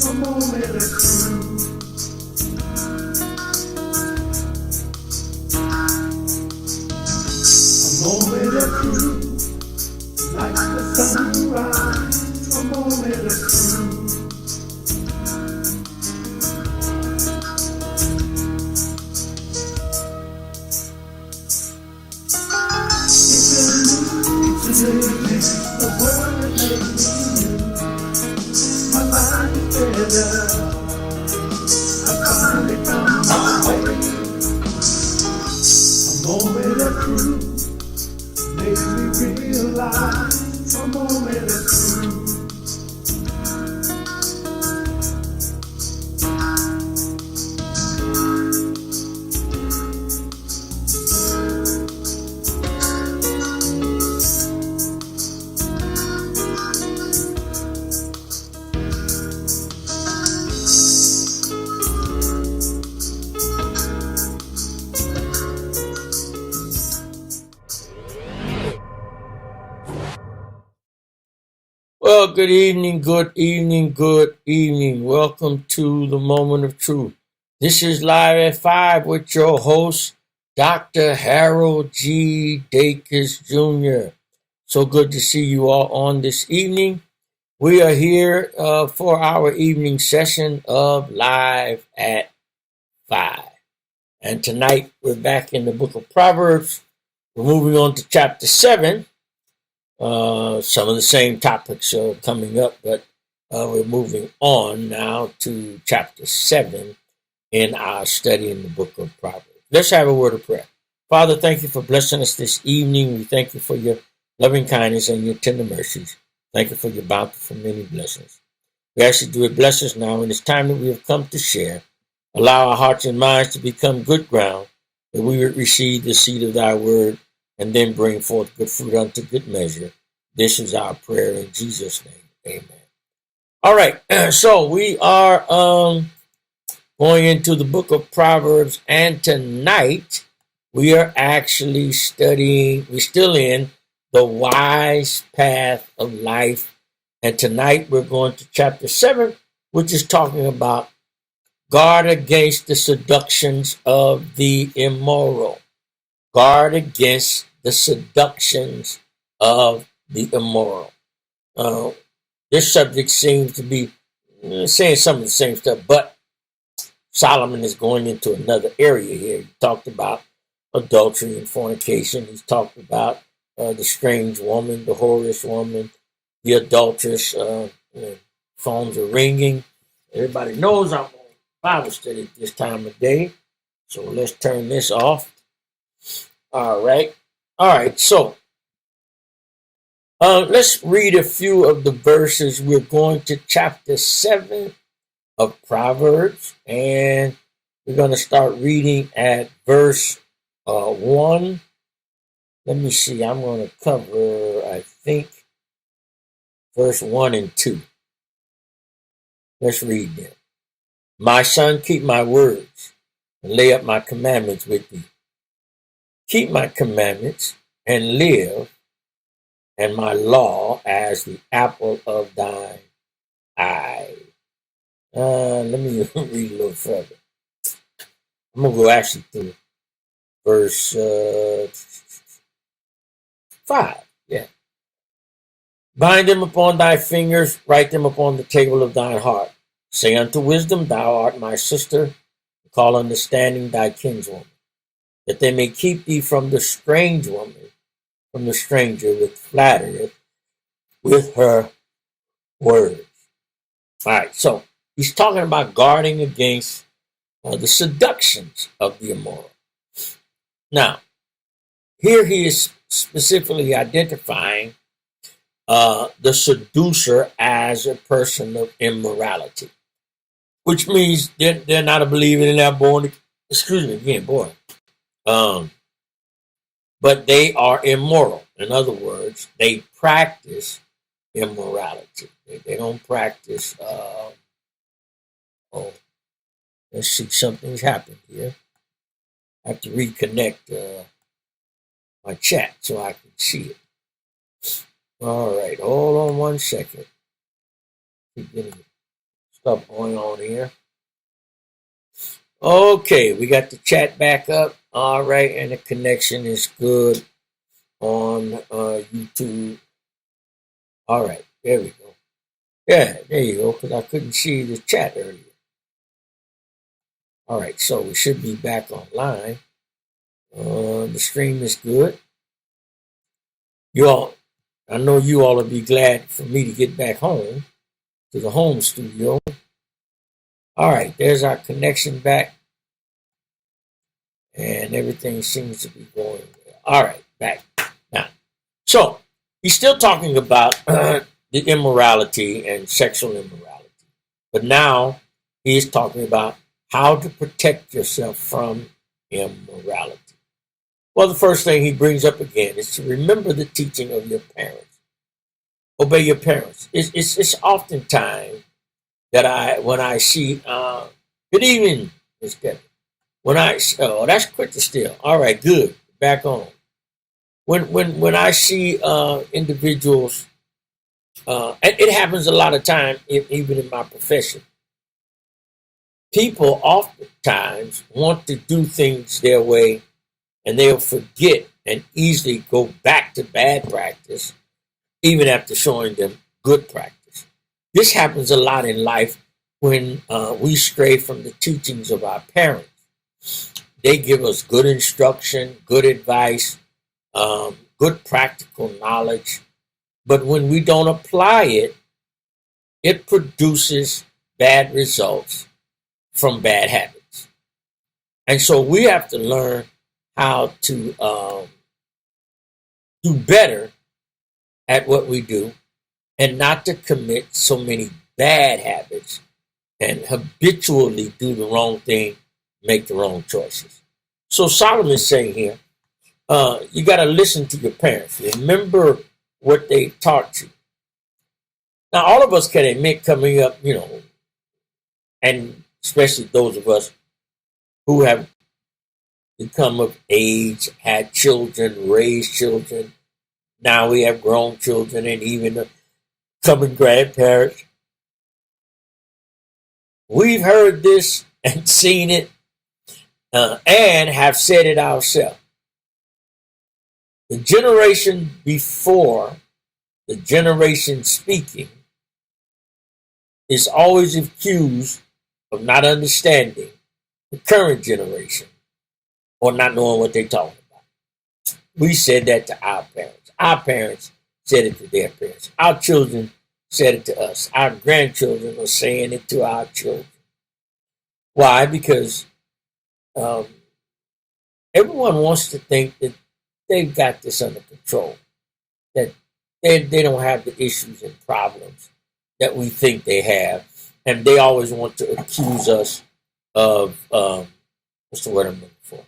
a moment of truth. A moment of truth, like the sunrise. A moment of truth. It's a world that makes me new. My mind is better. I finally found my way. A moment of truth makes me realize. A moment of truth. Well, good evening, good evening, good evening. Welcome to the Moment of Truth. This is Live at 5 with your host, Dr. Harold G. Dacus Jr. So good to see you all on this evening. We are here for our evening session of Live at 5. And tonight we're back in the book of Proverbs. We're moving on to chapter 7. Some of the same topics are coming up, but we're moving on now to chapter 7 in our study in the book of Proverbs. Let's have a word of prayer. Father, thank you for blessing us this evening. We thank you for your loving kindness and your tender mercies. Thank you for your bountiful many blessings. We ask you to bless us now in this time that we have come to share. Allow our hearts and minds to become good ground, that we would receive the seed of thy word and then bring forth good fruit unto good measure. This is our prayer in Jesus' name. Amen. All right. So we are going into the book of Proverbs, and tonight we are actually studying, we're still in the wise path of life. And tonight we're going to chapter 7, which is talking about guard against the seductions of the immoral. Guard against the seductions of the immoral. This subject seems to be saying some of the same stuff, but Solomon is going into another area here. He talked about adultery and fornication. He's talked about the strange woman, the whorish woman, the adulteress. Phones are ringing. Everybody knows I'm on Bible study at this time of day. So let's turn this off. All right. So let's read a few of the verses. We're going to chapter 7 of Proverbs, and we're going to start reading at verse 1. Let me see. I'm going to cover, I think, verse 1 and 2. Let's read them. My son, keep my words and lay up my commandments with thee. Keep my commandments and live, and my law as the apple of thine eye. Let me read a little further. I'm going to go actually through verse 5. Yeah. Bind them upon thy fingers, write them upon the table of thine heart. Say unto wisdom, thou art my sister. Call understanding thy kinswoman, that they may keep thee from the strange woman, from the stranger with flattery, with her words. All right, so he's talking about guarding against the seductions of the immoral. Now, here he is specifically identifying the seducer as a person of immorality, which means they're not a believer in that born. Excuse me again, boy. But they are immoral. In other words, they practice immorality. They don't practice. Let's see, something's happened here. I have to reconnect my chat so I can see it. All right, hold on one second. Keep getting stuff going on here. Okay, we got the chat back up. All right, and the connection is good on YouTube. All right, there we go. Yeah, there you go, because I couldn't see the chat earlier. All right, so we should be back online. The stream is good. You all, I know you all will be glad for me to get back home to the home studio. All right, there's our connection back. And everything seems to be going well. All right, back now. So he's still talking about the immorality and sexual immorality. But now he is talking about how to protect yourself from immorality. Well, the first thing he brings up again is to remember the teaching of your parents. Obey your parents. It's oftentimes that when I see, good evening, Miss Kevin. That's quick to steal. All right, good. Back on. When I see individuals, and it happens a lot of time, even in my profession. People oftentimes want to do things their way, and they'll forget and easily go back to bad practice, even after showing them good practice. This happens a lot in life when we stray from the teachings of our parents. They give us good instruction, good advice, good practical knowledge. But when we don't apply it, it produces bad results from bad habits. And so we have to learn how to do better at what we do and not to commit so many bad habits and habitually do the wrong thing, make the wrong choices. So Solomon's saying here, you got to listen to your parents. Remember what they taught you. Now, all of us can admit coming up, and especially those of us who have become of age, had children, raised children. Now we have grown children and even becoming grandparents. We've heard this and seen it and have said it ourselves. The generation before the generation speaking is always accused of not understanding the current generation or not knowing what they're talking about. We said that to our parents. Our parents said it to their parents. Our children said it to us. Our grandchildren are saying it to our children. Why? Because everyone wants to think that they've got this under control, that they don't have the issues and problems that we think they have, and they always want to accuse us of what's the word I'm looking for?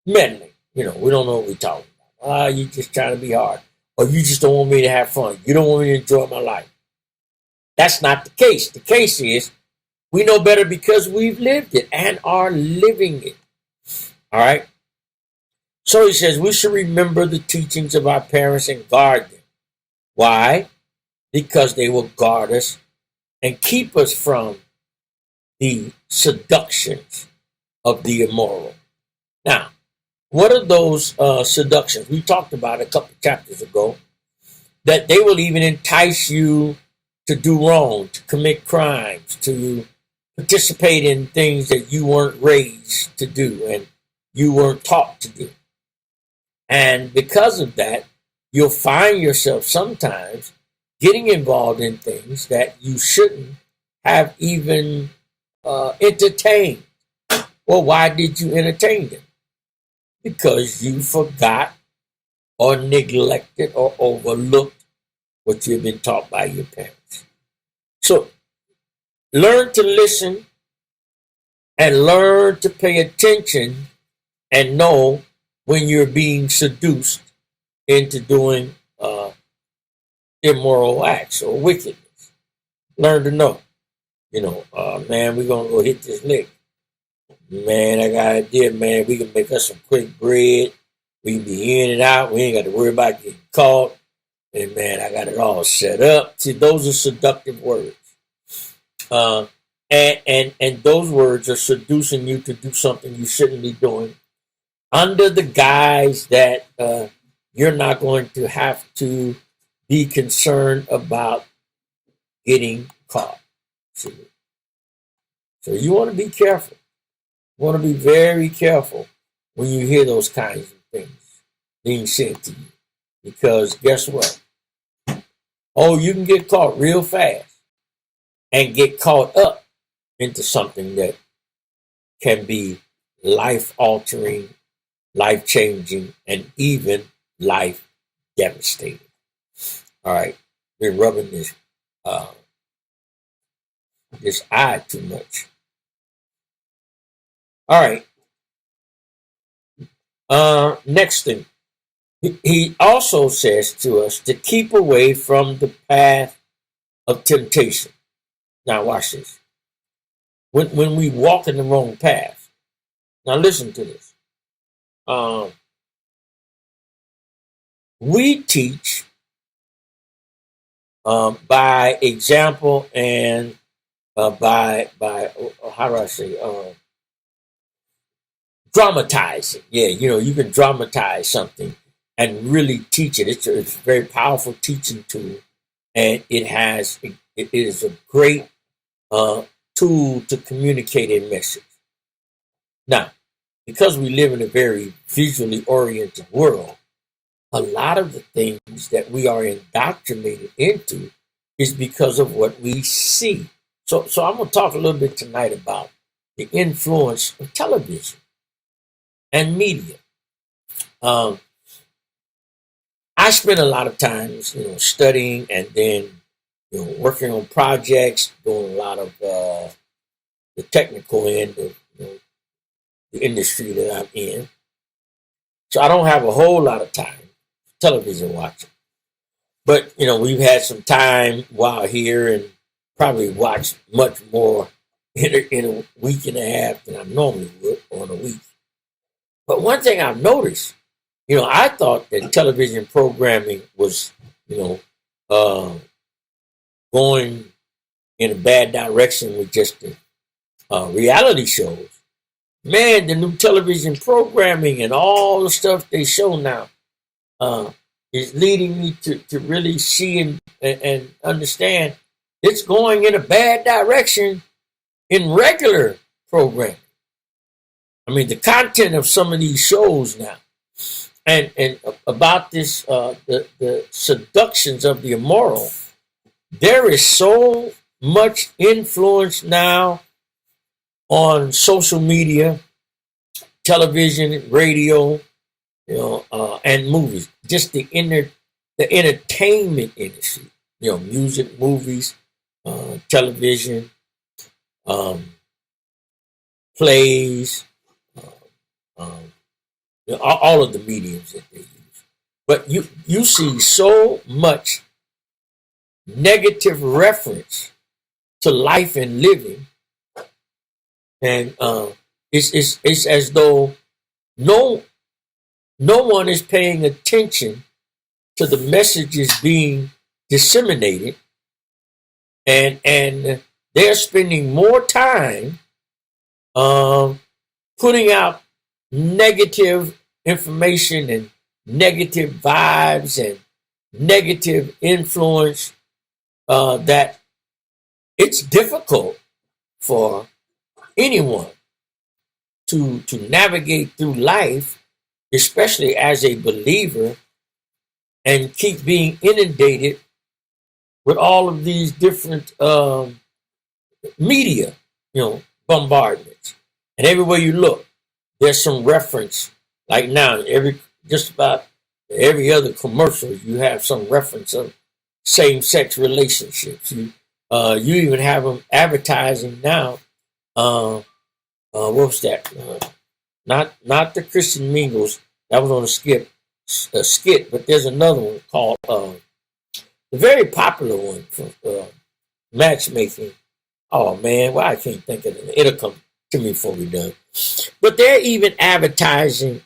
Meddling. We don't know what we're talking about. You just trying to be hard, or you just don't want me to have fun. You don't want me to enjoy my life. That's not the case. The case is we know better because we've lived it and are living it. All right. So he says we should remember the teachings of our parents and guard them. Why? Because they will guard us and keep us from the seductions of the immoral. Now, what are those seductions? We talked about a couple chapters ago that they will even entice you to do wrong, to commit crimes, to participate in things that you weren't raised to do and you weren't taught to do. And because of that, you'll find yourself sometimes getting involved in things that you shouldn't have even entertained. Well, why did you entertain them? Because you forgot or neglected or overlooked what you've been taught by your parents. So learn to listen and learn to pay attention and know when you're being seduced into doing immoral acts or wickedness. Learn to know. Man, we're going to go hit this lick. Man, I got an idea, man. We can make us some quick bread. We can be in and out. We ain't got to worry about getting caught. And man, I got it all set up. See, those are seductive words. And those words are seducing you to do something you shouldn't be doing under the guise that you're not going to have to be concerned about getting caught. So you want to be careful. You want to be very careful when you hear those kinds of things being said to you. Because guess what? Oh, you can get caught real fast and get caught up into something that can be life altering, life changing, and even life devastating. All right, been rubbing this eye too much. All right. Next thing, he also says to us to keep away from the path of temptation. Now watch this. When we walk in the wrong path. Now listen to this. We teach by example and by how do I say dramatizing. Yeah, you can dramatize something and really teach it. It's a very powerful teaching tool, and it is a great tool to communicate a message. Now, because we live in a very visually oriented world, a lot of the things that we are indoctrinated into is because of what we see. So I'm going to talk a little bit tonight about the influence of television and media. I spend a lot of times, studying and then, working on projects, doing a lot of the technical end of the industry that I'm in. So I don't have a whole lot of time television watching. But, we've had some time while here and probably watched much more in a week and a half than I normally would on a week. But one thing I've noticed, I thought that television programming was, going in a bad direction with just the reality shows. Man, the new television programming and all the stuff they show now is leading me to really see and understand it's going in a bad direction in regular programming. I mean, the content of some of these shows now, and about this, the seductions of the immoral, there is so much influence now on social media, television, radio, and movies. Just the entertainment industry, music, movies, television, plays, all of the mediums that they use. But you see so much negative reference to life and living, and it's as though no one is paying attention to the messages being disseminated, and they're spending more time putting out negative information and negative vibes and negative influence that it's difficult for anyone to navigate through life, especially as a believer, and keep being inundated with all of these different media, bombardments. And everywhere you look, there's some reference. Like now, just about every other commercial, you have some reference of same-sex relationships. You even have them advertising now. What was that? Not the Christian Mingles. That was on a skit, but there's another one called the very popular one for matchmaking. Oh man, why I can't think of it. It'll come to me before we're done. But they're even advertising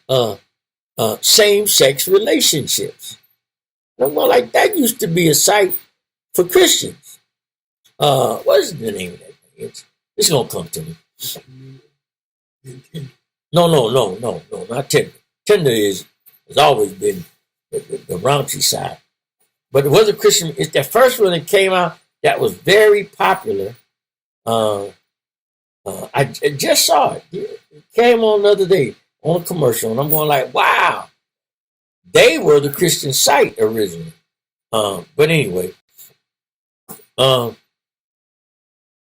same-sex relationships. And well, like that used to be a site for Christians. What is the name of that thing? It's gonna come to me. And No, not Tinder. Tinder has always been the raunchy side. But it was a Christian. It's the first one that came out that was very popular. Uh, I just saw it. It came on the other day on a commercial, and I'm going like, wow, they were the Christian site originally. But anyway, um,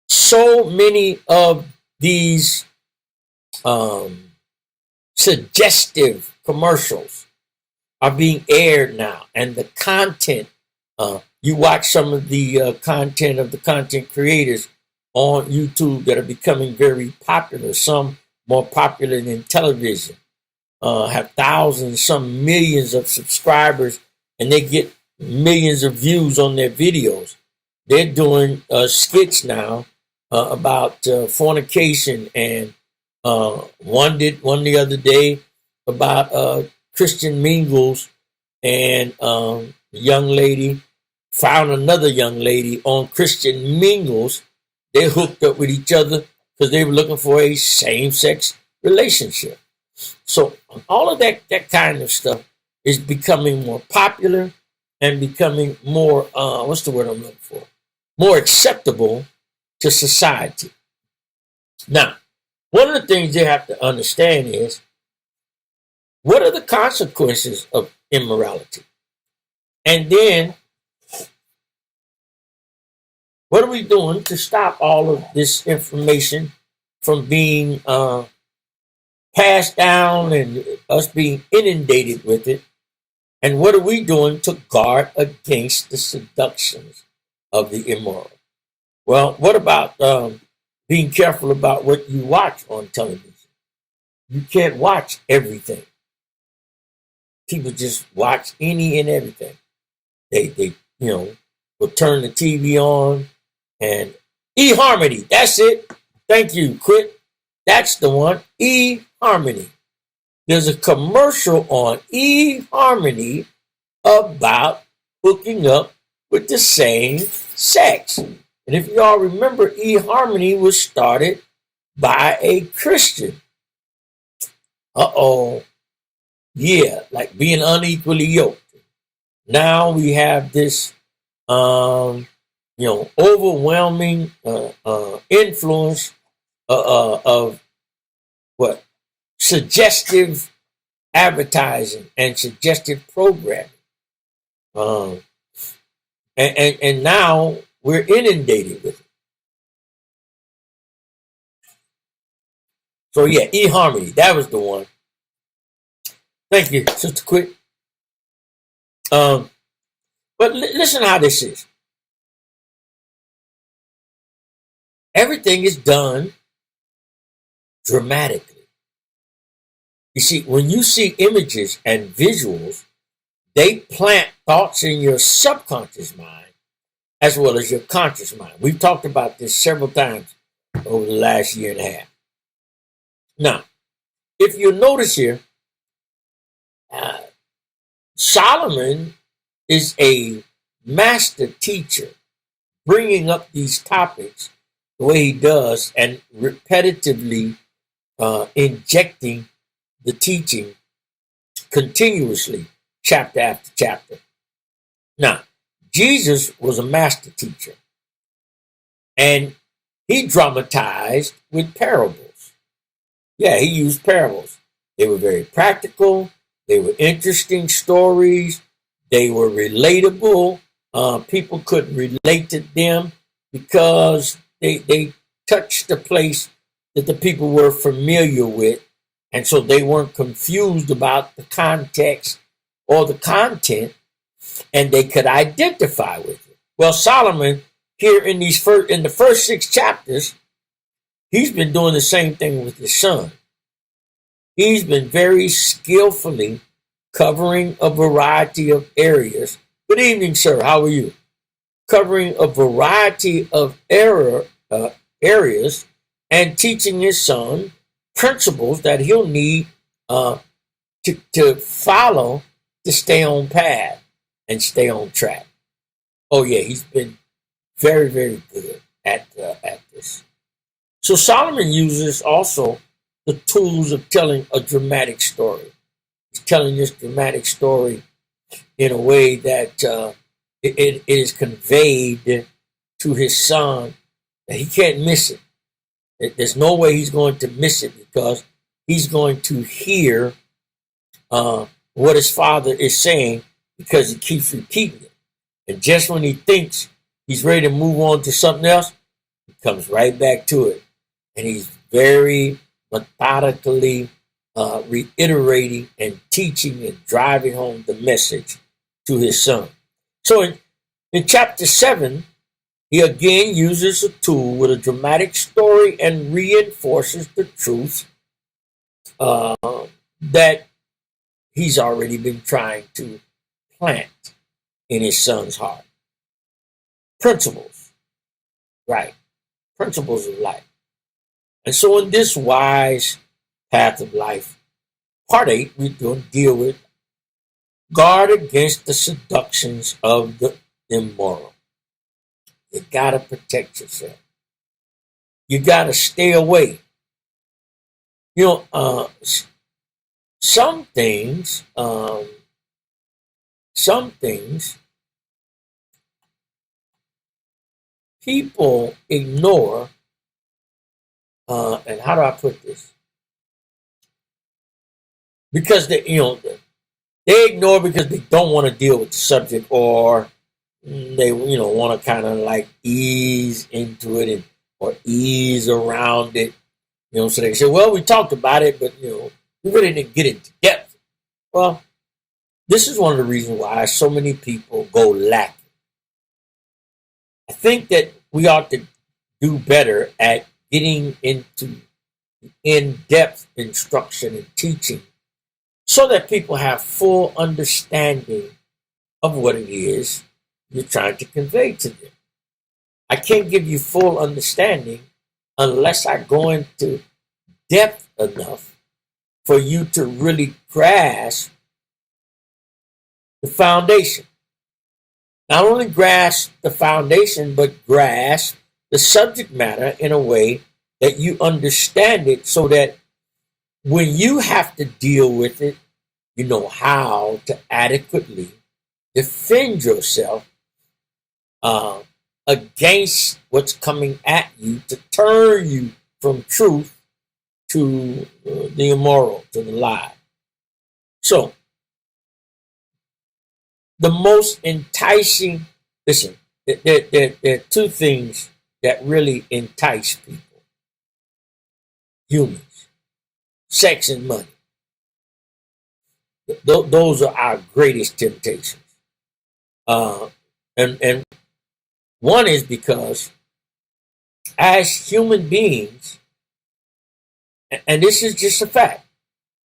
so many of these um, suggestive commercials are being aired now, and the content. You watch some of the content of the content creators on YouTube that are becoming very popular. Some more popular than television. Have thousands, some millions of subscribers, and they get millions of views on their videos. They're doing skits now about fornication, and one did one the other day about Christian mingles, and a young lady found another young lady on Christian mingles. They hooked up with each other because they were looking for a same-sex relationship. So all of that kind of stuff is becoming more popular and becoming more what's the word I'm looking for? More acceptable to society. Now, one of the things they have to understand is, what are the consequences of immorality? And then what are we doing to stop all of this information from being passed down and us being inundated with it? And what are we doing to guard against the seductions of the immoral? Well, what about being careful about what you watch on television? You can't watch everything. People just watch any and everything. They will turn the TV on and eHarmony. That's it. Thank you. Quit. That's the one. eHarmony. There's a commercial on eHarmony about hooking up with the same sex. And if you all remember, eHarmony was started by a Christian. Yeah, like being unequally yoked. Now we have this, overwhelming influence of what? Suggestive advertising and suggestive programming. And now we're inundated with it. So yeah, eHarmony, that was the one. Thank you, Sister Quick. But listen how this is. Everything is done dramatically. You see, when you see images and visuals, they plant thoughts in your subconscious mind as well as your conscious mind. We've talked about this several times over the last year and a half. Now, if you notice here, Solomon is a master teacher, bringing up these topics the way he does and repetitively injecting the teaching continuously, chapter after chapter. Now, Jesus was a master teacher, and he dramatized with parables. Yeah, he used parables. They were very practical. They were interesting stories. They were relatable. People could relate to them because they touched a place that the people were familiar with. And so they weren't confused about the context or the content, and they could identify with it. Well, Solomon, here in the first 6 chapters, he's been doing the same thing with his son. He's been very skillfully covering a variety of areas. Good evening, sir. How are you? Covering a variety of areas and teaching his son principles that he'll need to follow to stay on path and stay on track. Oh yeah, he's been very, very good at this. So Solomon uses also the tools of telling a dramatic story. He's telling this dramatic story in a way that it is conveyed to his son that he can't miss it. There's no way he's going to miss it because he's going to hear what his father is saying because he keeps repeating it. And just when he thinks he's ready to move on to something else, he comes right back to it. And he's very methodically reiterating and teaching and driving home the message to his son. So in chapter 7, he again uses a tool with a dramatic story and reinforces the truth that he's already been trying to plant in his son's heart. Principles, right? Principles of life. And so in this wise path of life, part 8, we're going to deal with guard against the seductions of the immoral. You got to protect yourself. You got to stay away. You know, some things people ignore, and how do I put this? Because they ignore because they don't want to deal with the subject, or they want to kind of like ease into it or ease around it. So they say, well, we talked about it, but we really didn't get into depth. Well, this is one of the reasons why so many people go lacking. I think that we ought to do better at getting into in-depth instruction and teaching so that people have full understanding of what it is you're trying to convey to them. I can't give you full understanding unless I go into depth enough for you to really grasp the foundation. Not only grasp the foundation, but grasp the subject matter in a way that you understand it so that when you have to deal with it, you know how to adequately defend yourself against what's coming at you to turn you from truth to the immoral, to the lie. So, the most enticing, listen, there are two things that really entice people, humans: sex and money. Those are our greatest temptations. And one is because as human beings, and this is just a fact,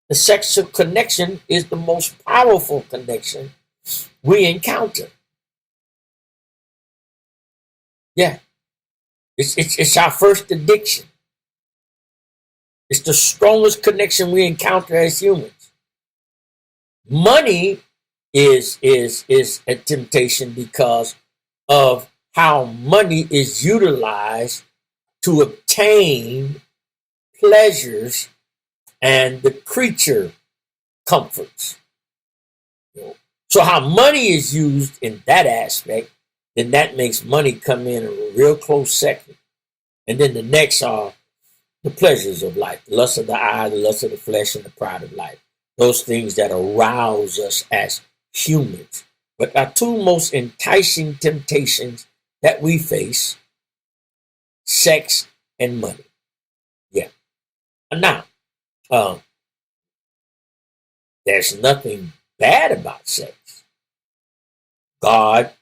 the sexual connection is the most powerful connection we encounter. Yeah. It's our first addiction. It's the strongest connection we encounter as humans. Money is a temptation because of how money is utilized to obtain pleasures and the creature comforts. So how money is used in that aspect, then that makes money come in a real close second. And then the next are the pleasures of life, the lust of the eye, the lust of the flesh, and the pride of life. Those things that arouse us as humans. But our two most enticing temptations that we face: sex and money. Yeah. Now, there's nothing bad about sex. God,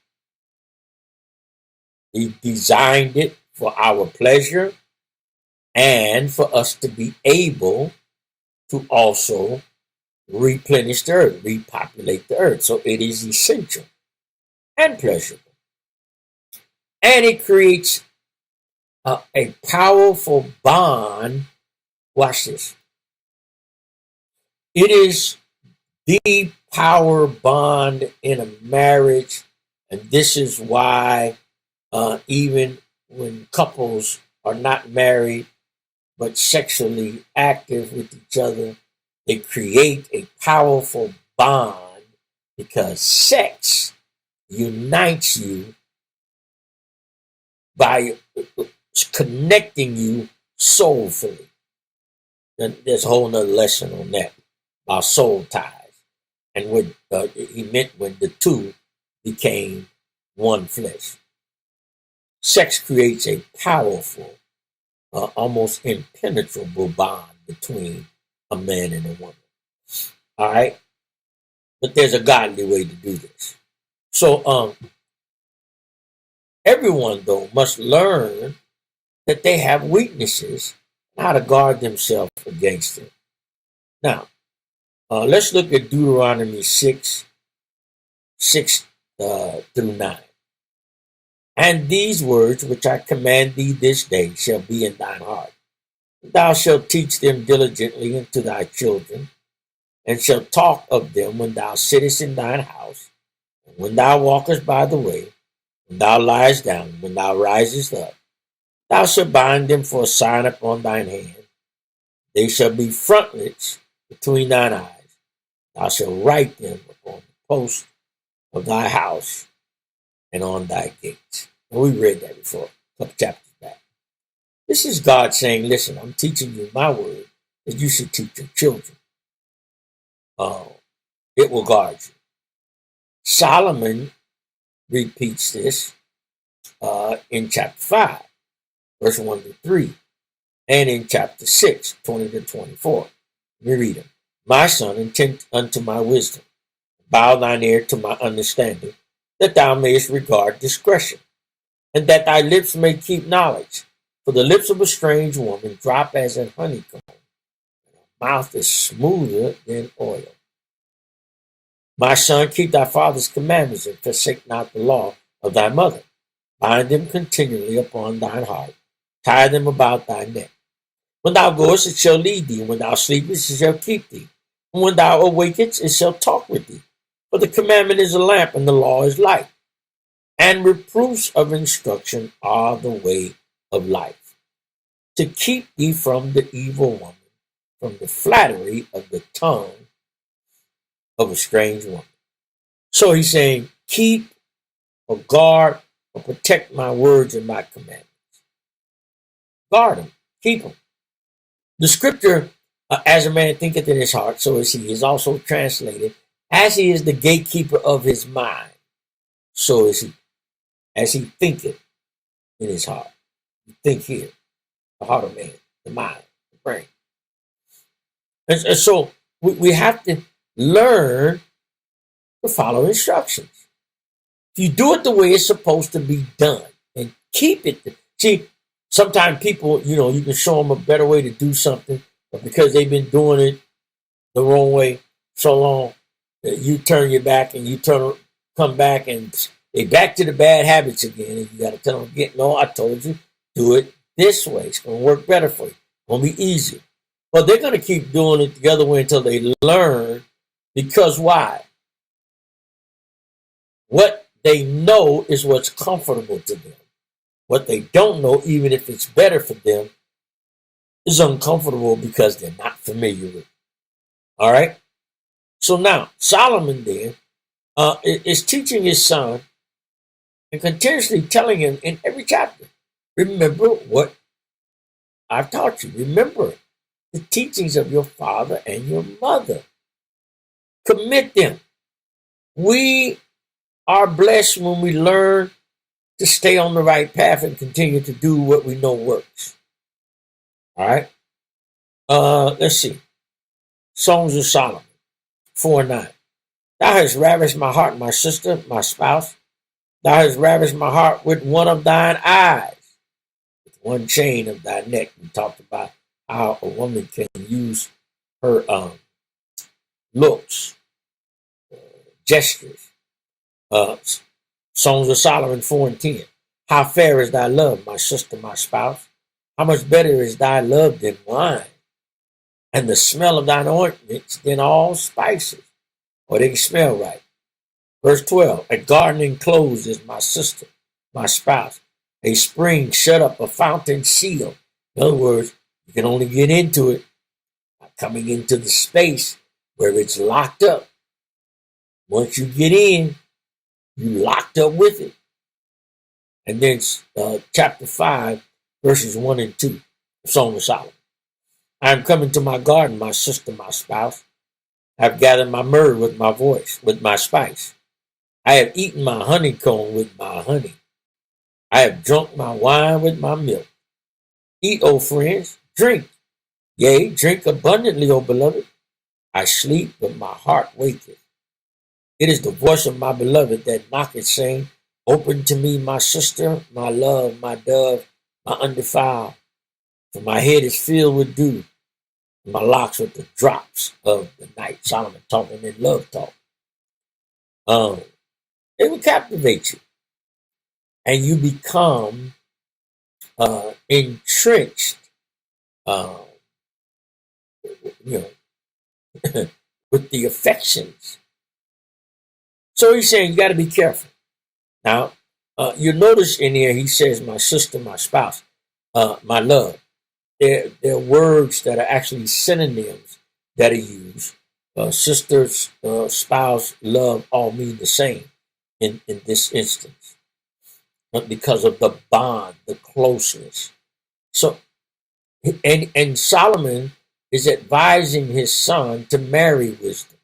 He designed it for our pleasure and for us to be able to also replenish the earth, repopulate the earth. So it is essential and pleasurable. And it creates a powerful bond. Watch this. It is the power bond in a marriage. And this is why even when couples are not married but sexually active with each other. They create a powerful bond because sex unites you by connecting you soulfully. And there's a whole nother lesson on that, about soul ties. And what he meant when the two became one flesh. Sex creates a powerful, almost impenetrable bond between a man and a woman. All right? But there's a godly way to do this. So everyone, though, must learn that they have weaknesses and how to guard themselves against them. Now, let's look at Deuteronomy 6 through 9. And these words which I command thee this day shall be in thine heart. Thou shalt teach them diligently unto thy children, and shalt talk of them when thou sittest in thine house, and when thou walkest by the way, when thou liest down, when thou risest up. Thou shalt bind them for a sign upon thine hand. They shall be frontlets between thine eyes. Thou shalt write them upon the post of thy house and on thy gates. And we read that before, a couple chapters back. This is God saying, listen, I'm teaching you my word that you should teach your children. It will guard you. Solomon repeats this in chapter 5, verse 1 to 3, and in chapter 6, 20 to 24. Let me read them. My son, attend unto my wisdom. Bow thine ear to my understanding, that thou mayest regard discretion, and that thy lips may keep knowledge. For the lips of a strange woman drop as an honeycomb, and her mouth is smoother than oil. My son, keep thy father's commandments, and forsake not the law of thy mother. Bind them continually upon thine heart. Tie them about thy neck. When thou goest, it shall lead thee. When thou sleepest, it shall keep thee. And when thou awakest, it shall talk with thee. For the commandment is a lamp, and the law is light. And reproofs of instruction are the way of life, to keep thee from the evil woman, from the flattery of the tongue of a strange woman. So he's saying, keep or guard or protect my words and my commandments. Guard them, keep them. The scripture, as a man thinketh in his heart, so is he, is also translated, as he is the gatekeeper of his mind, so is he. As he thinketh in his heart. You think here, the heart of man, the mind, the brain. And so we have to learn to follow instructions. If you do it the way it's supposed to be done and keep it. See, sometimes people, you can show them a better way to do something, but because they've been doing it the wrong way so long, that you turn your back and come back and they back to the bad habits again. And you got to tell them again, no, I told you, do it this way. It's going to work better for you. It's going to be easier. But they're going to keep doing it the other way until they learn. Because why? What they know is what's comfortable to them. What they don't know, even if it's better for them, is uncomfortable because they're not familiar with it. All right? So now, Solomon then is teaching his son and continuously telling him in every chapter, remember what I've taught you. Remember the teachings of your father and your mother. Commit them. We are blessed when we learn to stay on the right path and continue to do what we know works. All right? Let's see. Songs of Solomon 4:9. Thou hast ravished my heart, my sister, my spouse. Thou hast ravished my heart with one of thine eyes, with one chain of thy neck. We talked about how a woman can use her looks, gestures. Songs of Solomon 4:10. How fair is thy love, my sister, my spouse? How much better is thy love than wine, and the smell of thine ointments than all spices? Or they can smell right. Verse 12. A garden enclosed is my sister, my spouse. A spring shut up, a fountain sealed. In other words, You can only get into it by coming into the space where it's locked up. Once you get in, you locked up with it. And then chapter 5, verses 1 and 2, Song of Solomon. I am coming to my garden, my sister, my spouse. I have gathered my myrrh with my voice, with my spice. I have eaten my honeycomb with my honey. I have drunk my wine with my milk. Eat, O friends, drink. Yea, drink abundantly, O beloved. I sleep, but my heart waketh. It is the voice of my beloved that knocketh, saying, Open to me, my sister, my love, my dove, my undefiled. For my head is filled with dew, and my locks with the drops of the night. Solomon talking in love talk. It will captivate you. And you become entrenched, with the affections. So he's saying you got to be careful. Now, you notice in here he says, my sister, my spouse, my love. They're words that are actually synonyms that are used. Sisters, spouse, love all mean the same in this instance, because of the bond, the closeness. So, and Solomon is advising his son to marry wisdom.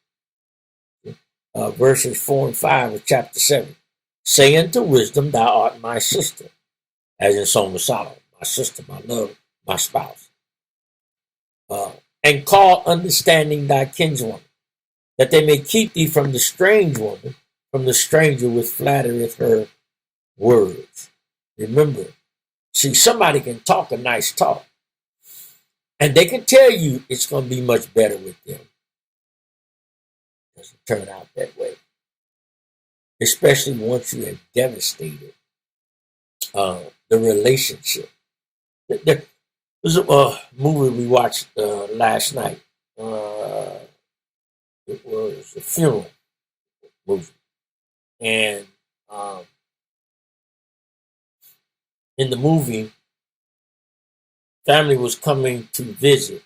Verses 4 and 5 of chapter 7. Say unto wisdom, thou art my sister, as in Song of Solomon, my sister, my love, my spouse. And call understanding thy kinswoman, that they may keep thee from the strange woman, from the stranger which flattereth her words. Remember, see, somebody can talk a nice talk, and they can tell you it's going to be much better with them. It doesn't turn out that way. Especially once you have devastated the relationship. There was a movie we watched last night. It was a funeral movie. And in the movie, family was coming to visit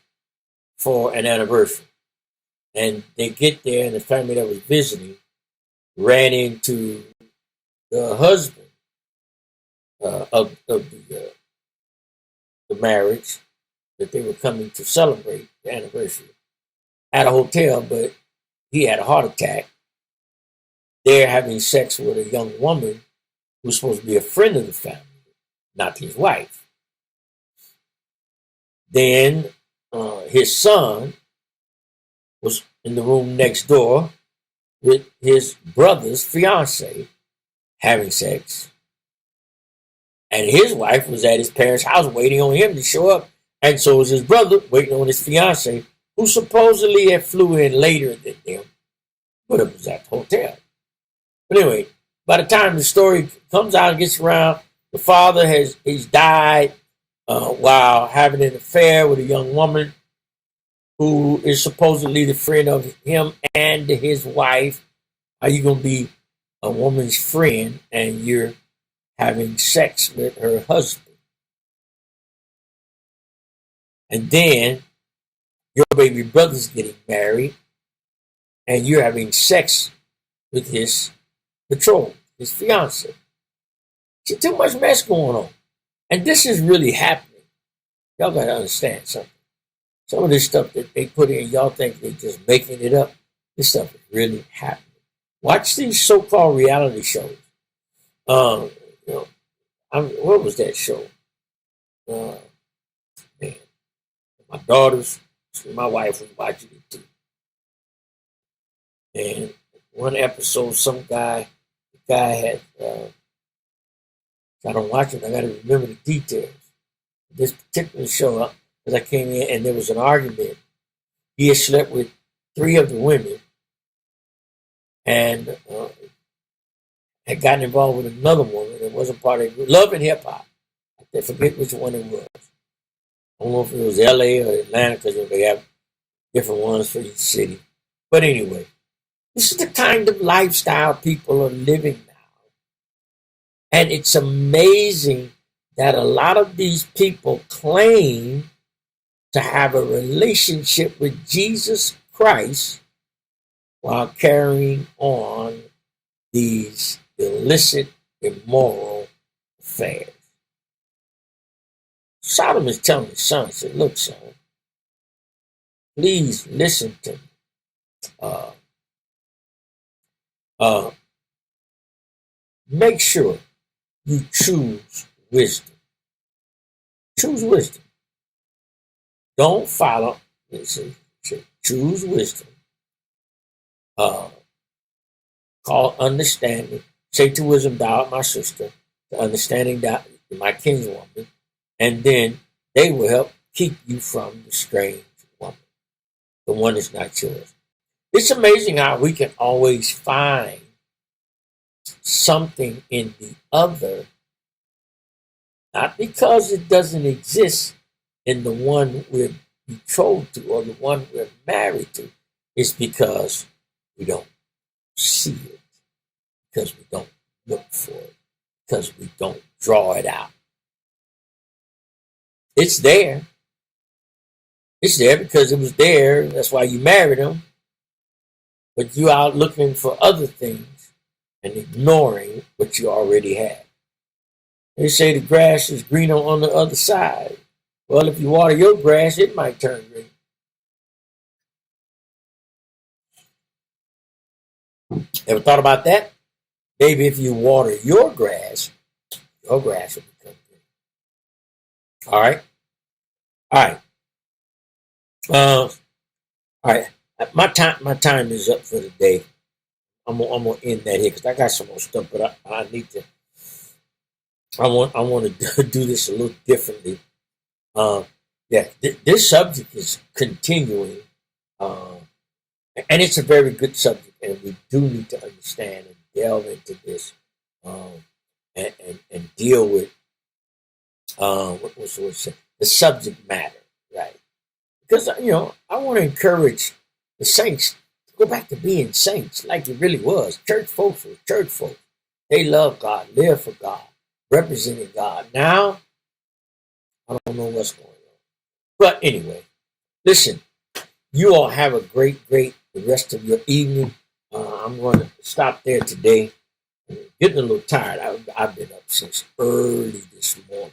for an anniversary. And they get there, and the family that was visiting ran into the husband of the marriage that they were coming to celebrate the anniversary at a hotel, but he had a heart attack. They're having sex with a young woman who's supposed to be a friend of the family, not his wife. Then his son was in the room next door with his brother's fiance having sex. And his wife was at his parents' house waiting on him to show up. And so was his brother waiting on his fiance, who supposedly had flew in later than them, but it was at the hotel. But anyway, by the time the story comes out and gets around, the father he's died while having an affair with a young woman who is supposedly the friend of him and his wife. How you going to be a woman's friend and you're having sex with her husband? And then your baby brother's getting married and you're having sex with his betrothed, his fiance. See, too much mess going on. And this is really happening. Y'all got to understand something. Some of this stuff that they put in, y'all think they're just making it up. This stuff is really happening. Watch these so-called reality shows. What was that show? Man, my daughters, my wife was watching it too. And one episode, the guy had, I don't watch it, I got to remember the details. This particular show, because I came in and there was an argument. He had slept with 3 of the women and had gotten involved with another woman that wasn't part of it. Love and Hip Hop. I forget which one it was. I don't know if it was LA or Atlanta, because they have different ones for each city. But anyway, this is the kind of lifestyle people are living now. And it's amazing that a lot of these people claim to have a relationship with Jesus Christ while carrying on these illicit, immoral affairs. Sodom is telling his son, said, look, son, please listen to me. Make sure you choose wisdom. Choose wisdom. Don't follow. Choose wisdom. Call understanding. Say to wisdom, thou art my sister. To understanding, thou art my kinswoman. And then they will help keep you from the strange woman, the one that's not yours. It's amazing how we can always find something in the other, not because it doesn't exist in the one we're betrothed to or the one we're married to. It's because we don't see it, because we don't look for it, because we don't draw it out. It's there. It's there because it was there. That's why you married him. But you out looking for other things and ignoring what you already have. They say the grass is greener on the other side. Well, if you water your grass, it might turn green. Ever thought about that? Maybe if you water your grass will become green. All right? All right. All right. My time is up for the day. I'm gonna end that here because I got some more stuff, but I need to. I want to do this a little differently. This subject is continuing, and it's a very good subject, and we do need to understand and delve into this, and deal with the subject matter, right? Because I want to encourage the saints to go back to being saints like it really was. Church folks were church folks. They love God, live for God, representing God. Now, I don't know what's going on. But anyway, listen, you all have a great the rest of your evening. I'm going to stop there today. I'm getting a little tired. I've been up since early this morning.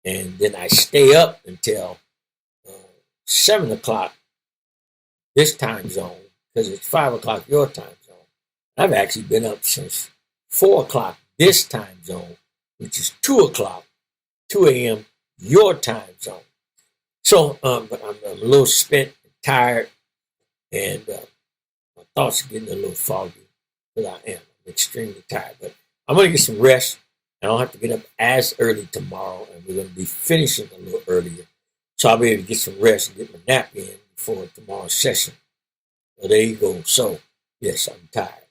And then I stay up until 7 o'clock this time zone, because it's 5 o'clock your time zone. I've actually been up since 4 o'clock this time zone, which is 2 o'clock, 2 a.m. your time zone. So, but I'm a little spent, tired, and my thoughts are getting a little foggy, but I am. I'm extremely tired. But I'm going to get some rest. I don't have to get up as early tomorrow, and we're going to be finishing a little earlier. So I'll be able to get some rest and get my nap in before tomorrow's session. Well, there you go. So, yes, I'm tired.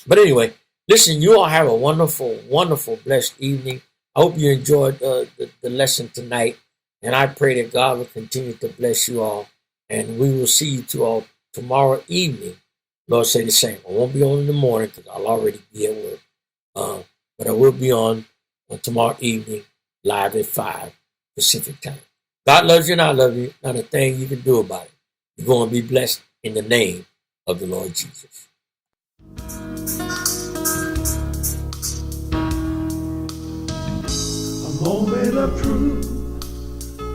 But anyway, listen, you all have a wonderful, wonderful, blessed evening. I hope you enjoyed the lesson tonight. And I pray that God will continue to bless you all. And we will see you two all tomorrow evening. Lord say the same. I won't be on in the morning because I'll already be at work. But I will be on tomorrow evening, live at 5 Pacific time. God loves you and I love you. Not a thing you can do about it. You're going to be blessed in the name of the Lord Jesus. A moment of truth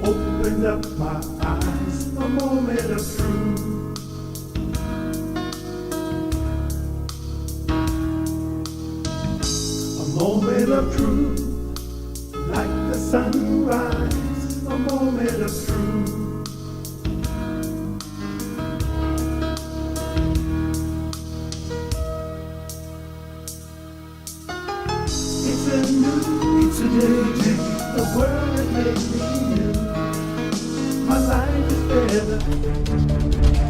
opened up my eyes. A moment of truth. A moment of truth, like the sunrise. A moment of truth. It's a day, the world has made me new. My life is better.